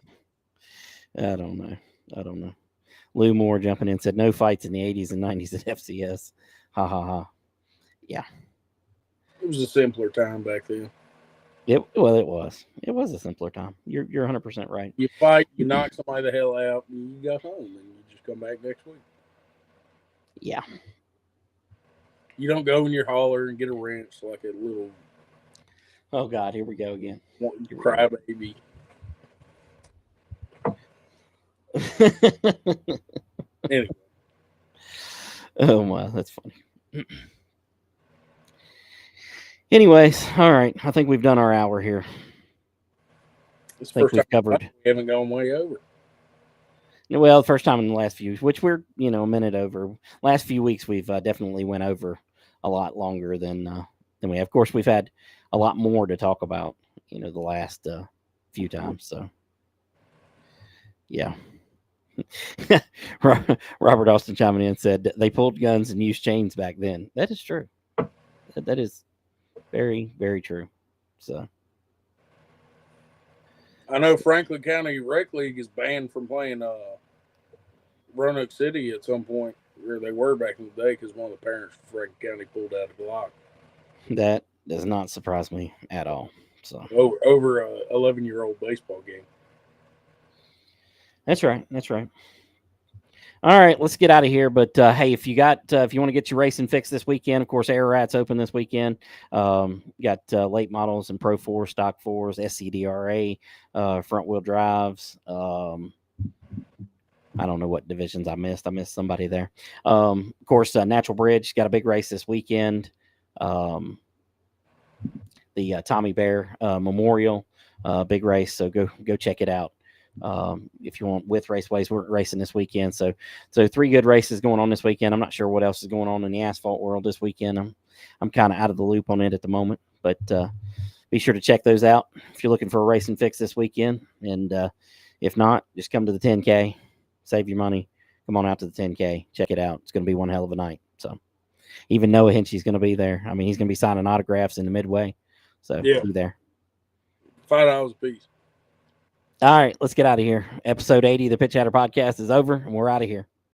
I don't know. Lou Moore jumping in said, "No fights in the 80s and 90s at FCS." Ha ha ha. Yeah. It was a simpler time back then. It was. It was a simpler time. You're 100% right. You fight, you knock somebody the hell out, and you go home, and you just come back next week. Yeah. You don't go in your holler and get a wrench like a little. Oh God, here we go again. Crybaby. Anyway. Oh my, that's funny. Anyways, all right. I think we've done our hour here. It's I think we've covered. We haven't gone way over. Well, the first time in the last few, which we're a minute over. Last few weeks we've definitely went over a lot longer than we have. Of course, we've had a lot more to talk about. The last few times. So, yeah. Robert Austin chiming in said they pulled guns and used chains back then. That is true. That is very, very true. So I know Franklin County Rec League is banned from playing Roanoke City at some point, where they were back in the day, because one of the parents from Franklin County pulled out a Glock. That does not surprise me at all. So over a 11-year-old baseball game. That's right. All right, let's get out of here. But hey, if you want to get your racing fixed this weekend, of course, Ararat's open this weekend. Got late models and Pro 4, Stock 4s, SCDRA, front wheel drives. I don't know what divisions I missed. I missed somebody there. Of course, Natural Bridge got a big race this weekend. The Tommy Bear Memorial, big race. So go check it out. If you want with Raceways, we're racing this weekend. So 3 good races going on this weekend. I'm not sure what else is going on in the asphalt world this weekend. I'm kind of out of the loop on it at the moment, but be sure to check those out if you're looking for a racing fix this weekend. And if not, just come to the 10K, save your money. Come on out to the 10K, check it out. It's going to be one hell of a night. So even Noah Hinchee's going to be there. I mean, he's going to be signing autographs in the midway. So be there. $5 a piece. All right, let's get out of here. Episode 80 of the Pitch Chatter Podcast is over, and we're out of here.